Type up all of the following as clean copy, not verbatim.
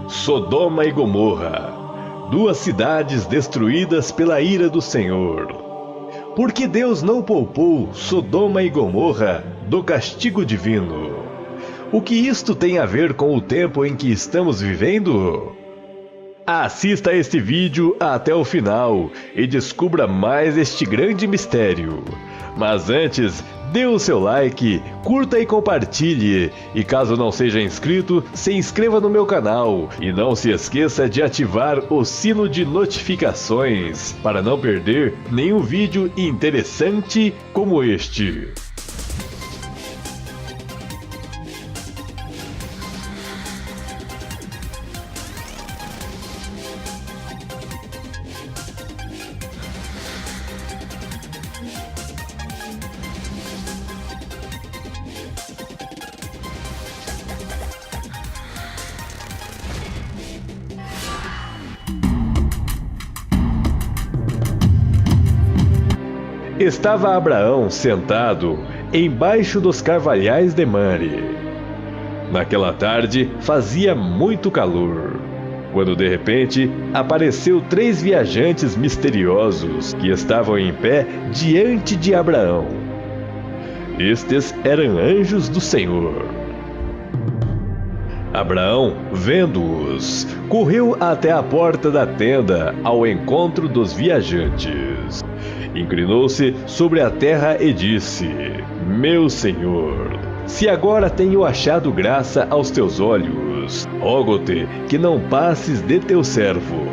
Sodoma e Gomorra, duas cidades destruídas pela ira do Senhor. Por que Deus não poupou Sodoma e Gomorra do castigo divino? O que isto tem a ver com o tempo em que estamos vivendo? Assista este vídeo até o final e descubra mais este grande mistério. Mas antes, dê o seu like, curta e compartilhe. E caso não seja inscrito, se inscreva no meu canal. E não se esqueça de ativar o sino de notificações para não perder nenhum vídeo interessante como este. Estava Abraão sentado embaixo dos carvalhais de Mamre. Naquela tarde fazia muito calor, quando de repente apareceu 3 viajantes misteriosos que estavam em pé diante de Abraão. Estes eram anjos do Senhor. Abraão, vendo-os, correu até a porta da tenda ao encontro dos viajantes. Inclinou-se sobre a terra e disse: Meu Senhor, se agora tenho achado graça aos teus olhos, rogo-te que não passes de teu servo.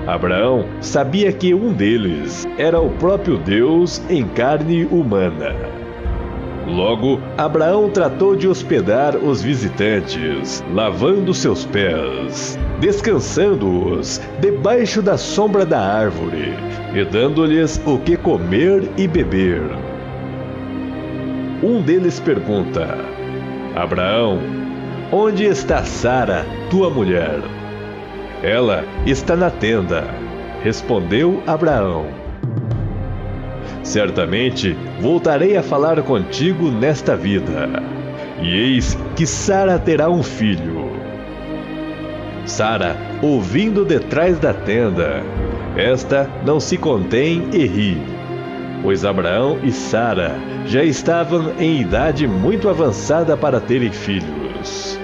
Abraão sabia que um deles era o próprio Deus em carne humana. Logo, Abraão tratou de hospedar os visitantes, lavando seus pés, descansando-os debaixo da sombra da árvore e dando-lhes o que comer e beber. Um deles pergunta: Abraão, onde está Sara, tua mulher? Ela está na tenda, respondeu Abraão. Certamente voltarei a falar contigo nesta vida, e eis que Sara terá um filho. Sara, ouvindo detrás da tenda, esta não se contém e ri, pois Abraão e Sara já estavam em idade muito avançada para terem filhos.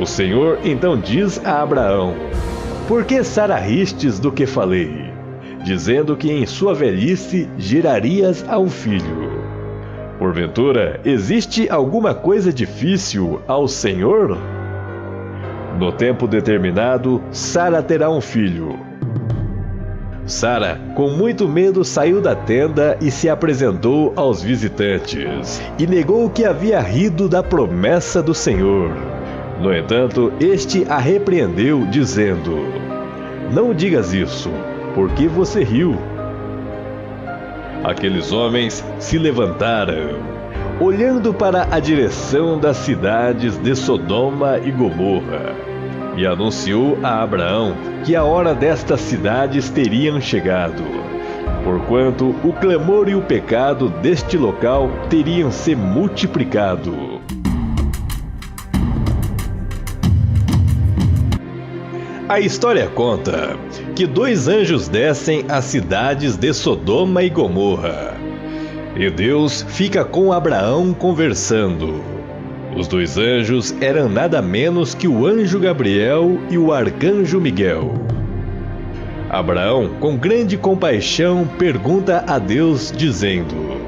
O Senhor então diz a Abraão: Por que Sara ristes do que falei, dizendo que em sua velhice gerarias a um filho? Porventura, existe alguma coisa difícil ao Senhor? No tempo determinado, Sara terá um filho. Sara, com muito medo, saiu da tenda e se apresentou aos visitantes, e negou que havia rido da promessa do Senhor. No entanto, este a repreendeu, dizendo: Não digas isso, porque você riu. Aqueles homens se levantaram, olhando para a direção das cidades de Sodoma e Gomorra, e anunciou a Abraão que a hora destas cidades teriam chegado, porquanto o clamor e o pecado deste local teriam se multiplicado. A história conta que 2 anjos descem às cidades de Sodoma e Gomorra, e Deus fica com Abraão conversando. Os 2 anjos eram nada menos que o anjo Gabriel e o arcanjo Miguel. Abraão, com grande compaixão, pergunta a Deus, dizendo: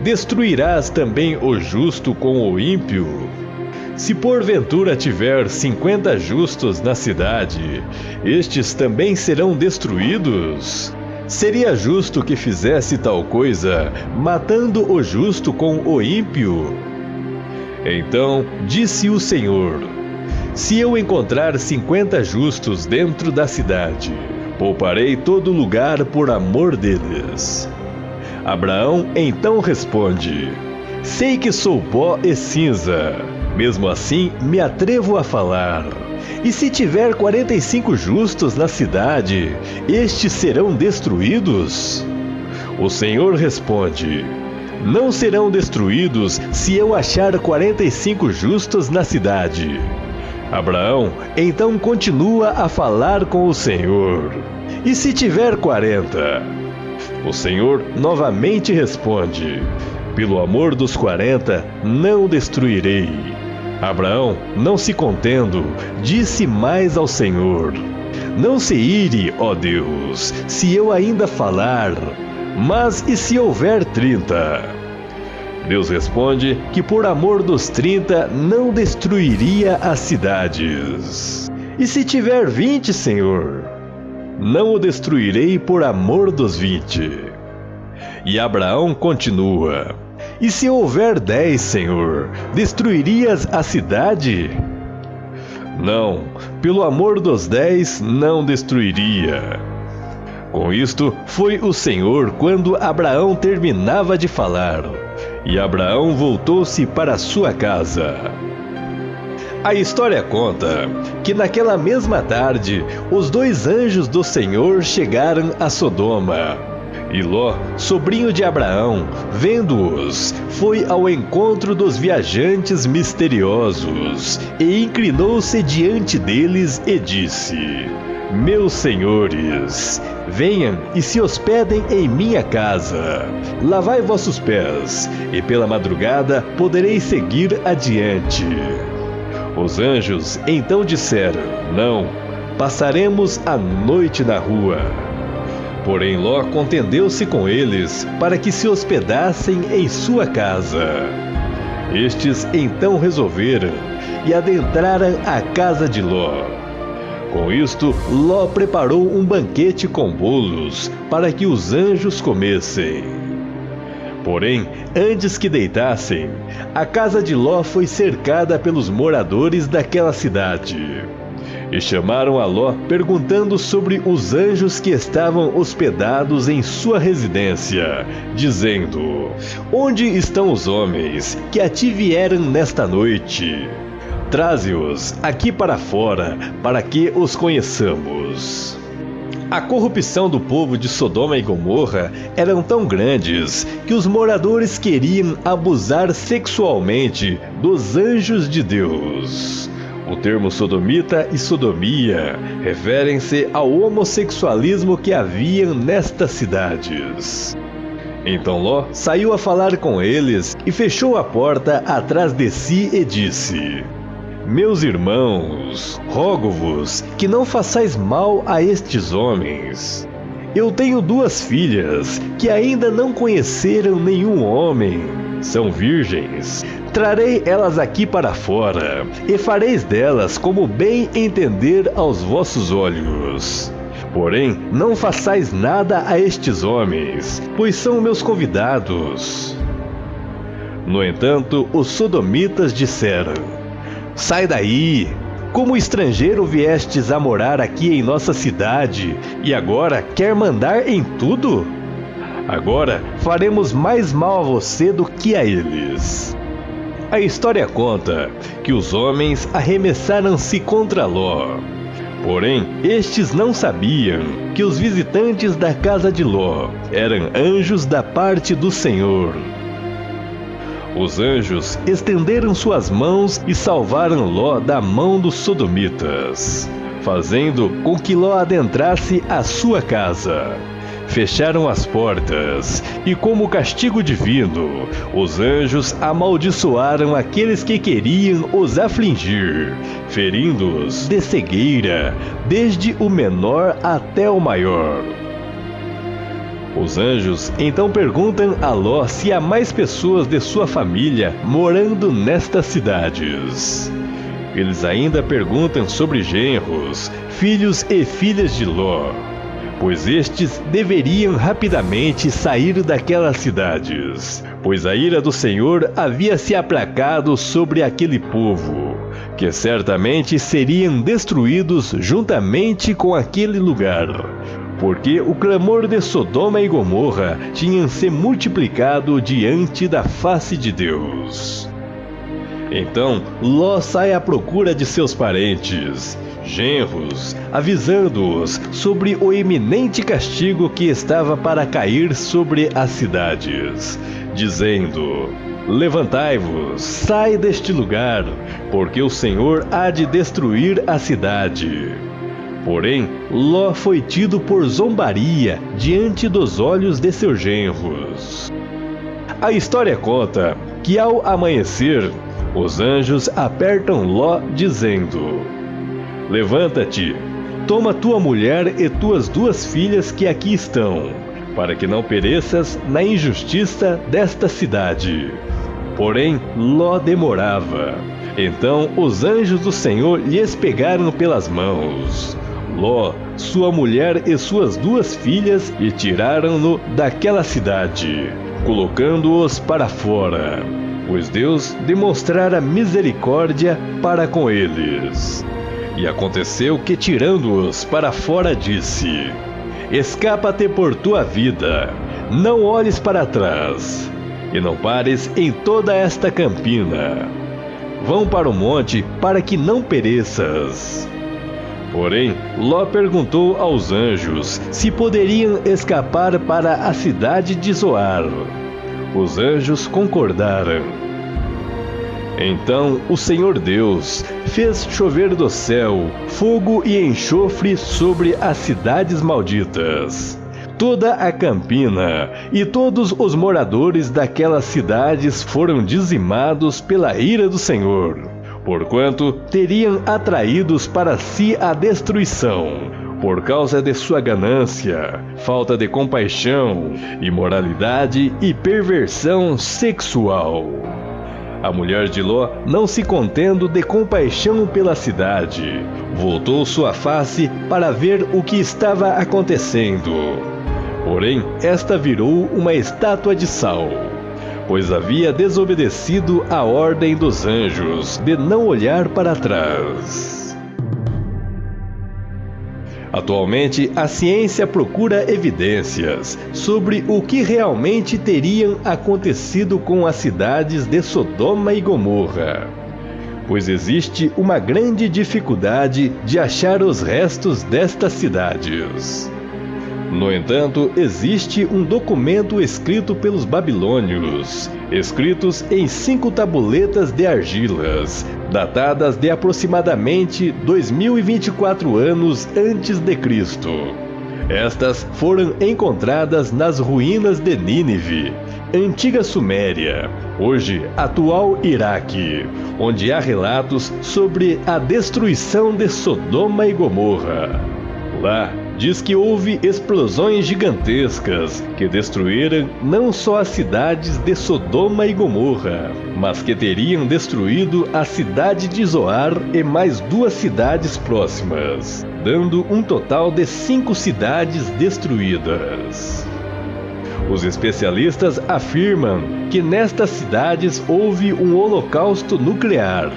Destruirás também o justo com o ímpio? Se porventura tiver 50 justos na cidade, estes também serão destruídos? Seria justo que fizesse tal coisa, matando o justo com o ímpio? Então disse o Senhor: Se eu encontrar 50 justos dentro da cidade, pouparei todo lugar por amor deles. Abraão então responde: Sei que sou pó e cinza, mesmo assim me atrevo a falar. E se tiver 45 justos na cidade, estes serão destruídos? O Senhor responde: Não serão destruídos se eu achar 45 justos na cidade. Abraão então continua a falar com o Senhor. E se tiver 40? O Senhor novamente responde: pelo amor dos 40, não destruirei. Abraão, não se contendo, disse mais ao Senhor: não se ire, ó Deus, se eu ainda falar, mas e se houver 30? Deus responde que por amor dos 30 não destruiria as cidades. E se tiver 20, Senhor? Não o destruirei por amor dos 20. E Abraão continua: e se houver 10, Senhor, destruirias a cidade? Não, pelo amor dos 10 não destruiria. Com isto foi o Senhor quando Abraão terminava de falar, e Abraão voltou-se para sua casa. A história conta que naquela mesma tarde, os 2 anjos do Senhor chegaram a Sodoma. E Ló, sobrinho de Abraão, vendo-os, foi ao encontro dos viajantes misteriosos e inclinou-se diante deles e disse: meus senhores, venham e se hospedem em minha casa. Lavai vossos pés, e pela madrugada podereis seguir adiante. Os anjos então disseram: não, passaremos a noite na rua. Porém Ló contendeu-se com eles para que se hospedassem em sua casa. Estes então resolveram e adentraram a casa de Ló. Com isto, Ló preparou um banquete com bolos para que os anjos comessem. Porém, antes que deitassem, a casa de Ló foi cercada pelos moradores daquela cidade. E chamaram a Ló perguntando sobre os anjos que estavam hospedados em sua residência, dizendo: onde estão os homens que a ti vieram nesta noite? Traze-os aqui para fora, para que os conheçamos. A corrupção do povo de Sodoma e Gomorra eram tão grandes que os moradores queriam abusar sexualmente dos anjos de Deus. O termo sodomita e sodomia referem-se ao homossexualismo que havia nestas cidades. Então Ló saiu a falar com eles e fechou a porta atrás de si e disse: meus irmãos, rogo-vos que não façais mal a estes homens. Eu tenho 2 filhas que ainda não conheceram nenhum homem, são virgens. Trarei elas aqui para fora, e fareis delas como bem entender aos vossos olhos. Porém, não façais nada a estes homens, pois são meus convidados. No entanto, os sodomitas disseram: sai daí! Como estrangeiro viestes a morar aqui em nossa cidade, e agora quer mandar em tudo? Agora faremos mais mal a você do que a eles. A história conta que os homens arremessaram-se contra Ló. Porém, estes não sabiam que os visitantes da casa de Ló eram anjos da parte do Senhor. Os anjos estenderam suas mãos e salvaram Ló da mão dos sodomitas, fazendo com que Ló adentrasse a sua casa. Fecharam as portas, e como castigo divino, os anjos amaldiçoaram aqueles que queriam os afligir, ferindo-os de cegueira, desde o menor até o maior. Os anjos então perguntam a Ló se há mais pessoas de sua família morando nestas cidades. Eles ainda perguntam sobre genros, filhos e filhas de Ló, pois estes deveriam rapidamente sair daquelas cidades, pois a ira do Senhor havia se aplacado sobre aquele povo, que certamente seriam destruídos juntamente com aquele lugar, porque o clamor de Sodoma e Gomorra tinha se multiplicado diante da face de Deus. Então Ló sai à procura de seus parentes, genros, avisando-os sobre o iminente castigo que estava para cair sobre as cidades, dizendo: Levantai-vos, sai deste lugar, porque o Senhor há de destruir a cidade. Porém, Ló foi tido por zombaria diante dos olhos de seus genros. A história conta que ao amanhecer, os anjos apertam Ló dizendo: Levanta-te, toma tua mulher e tuas 2 filhas que aqui estão, para que não pereças na injustiça desta cidade. Porém, Ló demorava. Então os anjos do Senhor lhes pegaram pelas mãos, Ló, sua mulher e suas 2 filhas, e tiraram-no daquela cidade, colocando-os para fora, pois Deus demonstrara misericórdia para com eles. E aconteceu que, tirando-os para fora, disse: Escapa-te por tua vida, não olhes para trás, e não pares em toda esta campina. Vão para o monte, para que não pereças. Porém, Ló perguntou aos anjos se poderiam escapar para a cidade de Zoar. Os anjos concordaram. Então o Senhor Deus fez chover do céu fogo e enxofre sobre as cidades malditas. Toda a campina e todos os moradores daquelas cidades foram dizimados pela ira do Senhor, porquanto teriam atraídos para si a destruição, por causa de sua ganância, falta de compaixão, imoralidade e perversão sexual. A mulher de Ló, não se contendo de compaixão pela cidade, voltou sua face para ver o que estava acontecendo. Porém, esta virou uma estátua de sal, pois havia desobedecido a ordem dos anjos de não olhar para trás. Atualmente, a ciência procura evidências sobre o que realmente teriam acontecido com as cidades de Sodoma e Gomorra, pois existe uma grande dificuldade de achar os restos destas cidades. No entanto, existe um documento escrito pelos babilônios, escritos em 5 tabuletas de argilas, datadas de aproximadamente 2024 anos antes de Cristo. Estas foram encontradas nas ruínas de Nínive, antiga Suméria, hoje atual Iraque, onde há relatos sobre a destruição de Sodoma e Gomorra. Lá, diz que houve explosões gigantescas que destruíram não só as cidades de Sodoma e Gomorra, mas que teriam destruído a cidade de Zoar e mais 2 cidades próximas, dando um total de 5 cidades destruídas. Os especialistas afirmam que nestas cidades houve um holocausto nuclear,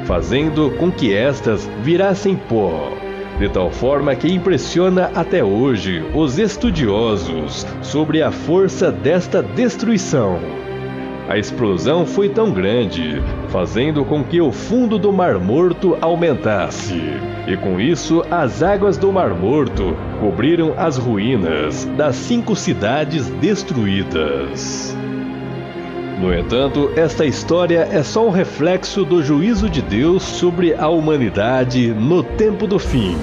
fazendo com que estas virassem pó, de tal forma que impressiona até hoje os estudiosos sobre a força desta destruição. A explosão foi tão grande, fazendo com que o fundo do Mar Morto aumentasse, e com isso as águas do Mar Morto cobriram as ruínas das 5 cidades destruídas. No entanto, esta história é só um reflexo do juízo de Deus sobre a humanidade no tempo do fim,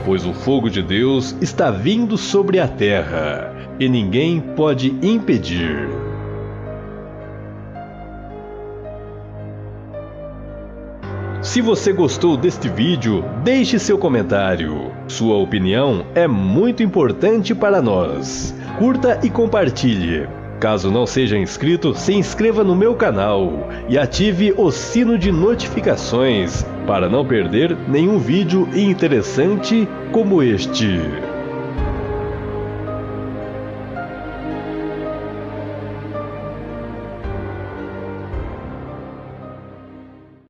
pois o fogo de Deus está vindo sobre a terra, e ninguém pode impedir. Se você gostou deste vídeo, deixe seu comentário. Sua opinião é muito importante para nós. Curta e compartilhe. Caso não seja inscrito, se inscreva no meu canal e ative o sino de notificações para não perder nenhum vídeo interessante como este.